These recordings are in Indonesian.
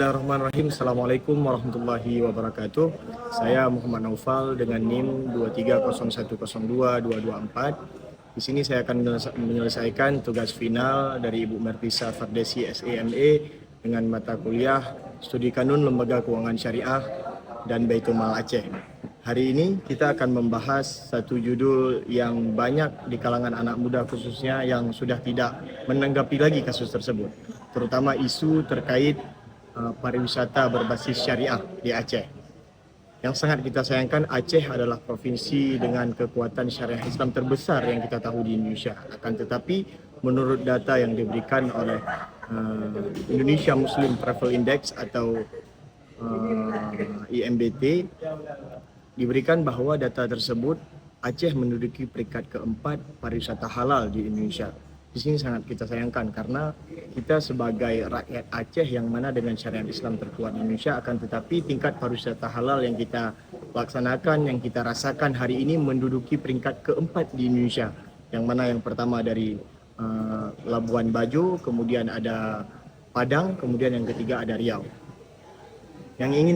Bismillahirrahmanirrahim. Assalamualaikum warahmatullahi wabarakatuh. Saya Muhammad Naufal dengan NIM 2301022224. Di sini saya akan menyelesaikan tugas final dari Ibu Mertisa Fardesi SEMA dengan mata kuliah Studi Kanun Lembaga Keuangan Syariah dan Baitul Mal Aceh. Hari ini kita akan membahas satu judul yang banyak di kalangan anak muda khususnya yang sudah tidak menanggapi lagi kasus tersebut, terutama isu terkait pariwisata berbasis syariah di Aceh. Yang sangat kita sayangkan, Aceh adalah provinsi dengan kekuatan syariah Islam terbesar yang kita tahu di Indonesia. Akan tetapi, menurut data yang diberikan oleh Indonesia Muslim Travel Index atau IMDT, diberikan bahwa data tersebut Aceh menduduki peringkat keempat pariwisata halal di Indonesia. Di sini sangat kita sayangkan karena kita sebagai rakyat Aceh yang mana dengan syariat Islam terkuat di Indonesia, akan tetapi tingkat pariwisata halal yang kita laksanakan, yang kita rasakan hari ini menduduki peringkat keempat di Indonesia. Yang mana yang pertama dari Labuan Bajo, kemudian ada Padang, kemudian yang ketiga ada Riau. Yang ingin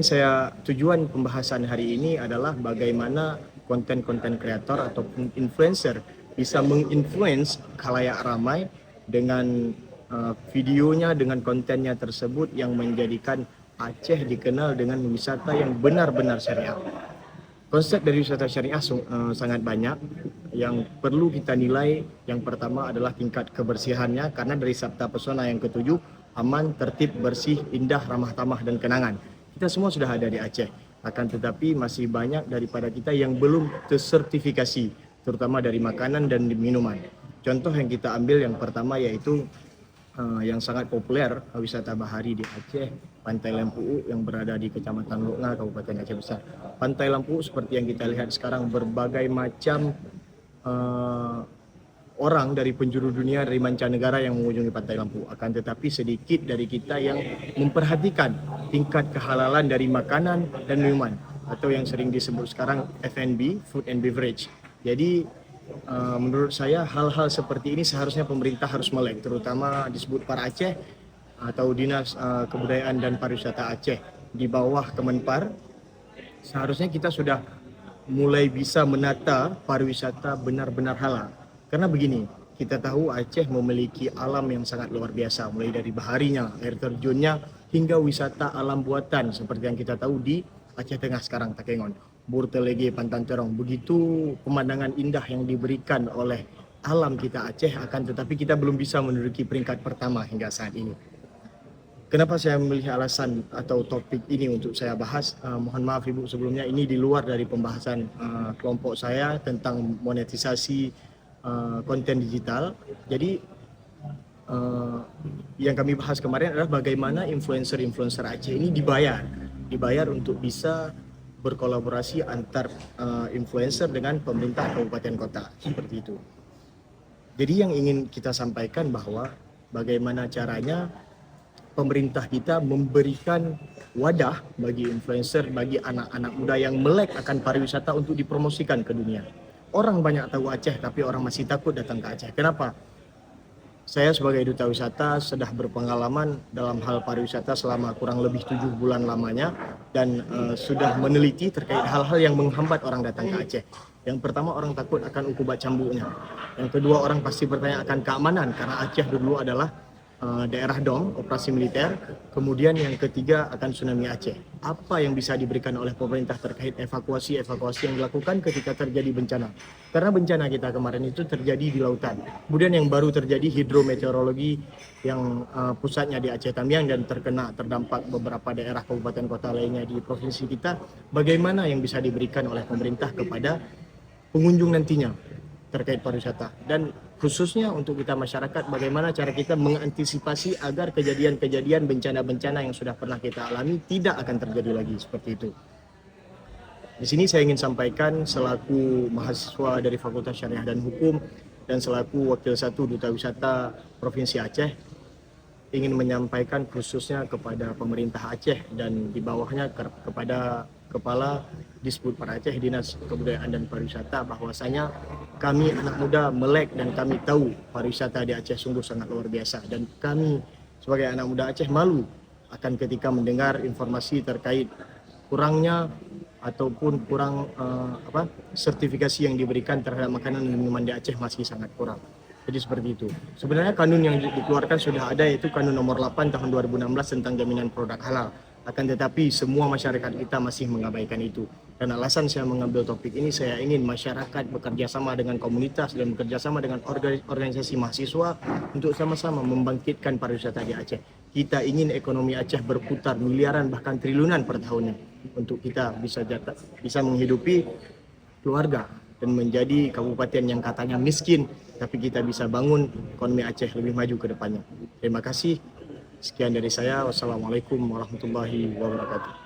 tujuan pembahasan hari ini adalah bagaimana konten-konten kreator ataupun influencer bisa menginfluence khalayak ramai dengan videonya, dengan kontennya tersebut yang menjadikan Aceh dikenal dengan wisata yang benar-benar syariah. Konsep dari wisata syariah sangat banyak yang perlu kita nilai. Yang pertama adalah tingkat kebersihannya, karena dari Sabta Pesona yang ketujuh, aman, tertib, bersih, indah, ramah tamah, dan kenangan. Kita semua sudah ada di Aceh, akan tetapi masih banyak daripada kita yang belum tersertifikasi, terutama dari makanan dan minuman. Contoh yang kita ambil yang pertama yaitu yang sangat populer wisata bahari di Aceh, Pantai Lempu yang berada di Kecamatan Lokna, Kabupaten Aceh Besar. Pantai Lempu seperti yang kita lihat sekarang, berbagai macam orang dari penjuru dunia, dari mancanegara yang mengunjungi Pantai Lempu. Akan tetapi sedikit dari kita yang memperhatikan tingkat kehalalan dari makanan dan minuman, atau yang sering disebut sekarang F&B, Food and Beverage. Jadi menurut saya hal-hal seperti ini seharusnya pemerintah harus melek, terutama disebut Par Aceh atau Dinas Kebudayaan dan Pariwisata Aceh di bawah Kemenpar. Seharusnya kita sudah mulai bisa menata pariwisata benar-benar halal. Karena begini, kita tahu Aceh memiliki alam yang sangat luar biasa, mulai dari baharinya, air terjunnya, hingga wisata alam buatan seperti yang kita tahu di Aceh Tengah sekarang, Takengon, Burtelege, Pantan Terong. Begitu pemandangan indah yang diberikan oleh alam kita Aceh, akan tetapi kita belum bisa menduduki peringkat pertama hingga saat ini. Kenapa saya memilih alasan atau topik ini untuk saya bahas? Mohon maaf Ibu sebelumnya, ini di luar dari pembahasan kelompok saya tentang monetisasi konten digital. Jadi yang kami bahas kemarin adalah bagaimana influencer Aceh ini dibayar untuk bisa berkolaborasi antar influencer dengan pemerintah kabupaten kota, seperti itu. Jadi yang ingin kita sampaikan bahwa bagaimana caranya pemerintah kita memberikan wadah bagi influencer, bagi anak-anak muda yang melek akan pariwisata untuk dipromosikan ke dunia. Orang banyak tahu Aceh, tapi orang masih takut datang ke Aceh. Kenapa? Saya sebagai duta wisata sudah berpengalaman dalam hal pariwisata selama kurang lebih 7 bulan lamanya, dan sudah meneliti terkait hal-hal yang menghambat orang datang ke Aceh. Yang pertama, orang takut akan ukubat cambuknya. Yang kedua, orang pasti bertanya akan keamanan, karena Aceh dulu adalah daerah DOM, operasi militer. Kemudian yang ketiga akan tsunami Aceh. Apa yang bisa diberikan oleh pemerintah terkait evakuasi yang dilakukan ketika terjadi bencana? Karena bencana kita kemarin itu terjadi di lautan. Kemudian yang baru terjadi hidrometeorologi yang pusatnya di Aceh Tamiang dan terdampak beberapa daerah kabupaten kota lainnya di provinsi kita. Bagaimana yang bisa diberikan oleh pemerintah kepada pengunjung nantinya terkait pariwisata, dan khususnya untuk kita masyarakat, bagaimana cara kita mengantisipasi agar kejadian-kejadian bencana-bencana yang sudah pernah kita alami tidak akan terjadi lagi seperti itu. Di sini saya ingin sampaikan selaku mahasiswa dari Fakultas Syariah dan Hukum dan selaku Wakil 1 Duta Wisata Provinsi Aceh, ingin menyampaikan khususnya kepada pemerintah Aceh dan di bawahnya kepada Kepala Disbud Par Aceh, Dinas Kebudayaan dan Pariwisata, bahwasanya kami anak muda melek dan kami tahu pariwisata di Aceh sungguh sangat luar biasa, dan kami sebagai anak muda Aceh malu akan ketika mendengar informasi terkait kurangnya ataupun kurang sertifikasi yang diberikan terhadap makanan dan minuman di Aceh masih sangat kurang. Jadi seperti itu. Sebenarnya kanun yang dikeluarkan sudah ada, yaitu Kanun Nomor 8 tahun 2016 tentang jaminan produk halal. Akan tetapi semua masyarakat kita masih mengabaikan itu. Dan alasan saya mengambil topik ini, saya ingin masyarakat bekerja sama dengan komunitas dan bekerja sama dengan organisasi mahasiswa untuk sama-sama membangkitkan pariwisata di Aceh. Kita ingin ekonomi Aceh berputar miliaran bahkan triliunan per tahunnya untuk kita bisa menghidupi keluarga dan menjadi kabupaten yang katanya miskin, tapi kita bisa bangun ekonomi Aceh lebih maju ke depannya. Terima kasih. Sekian dari saya. Wassalamualaikum warahmatullahi wabarakatuh.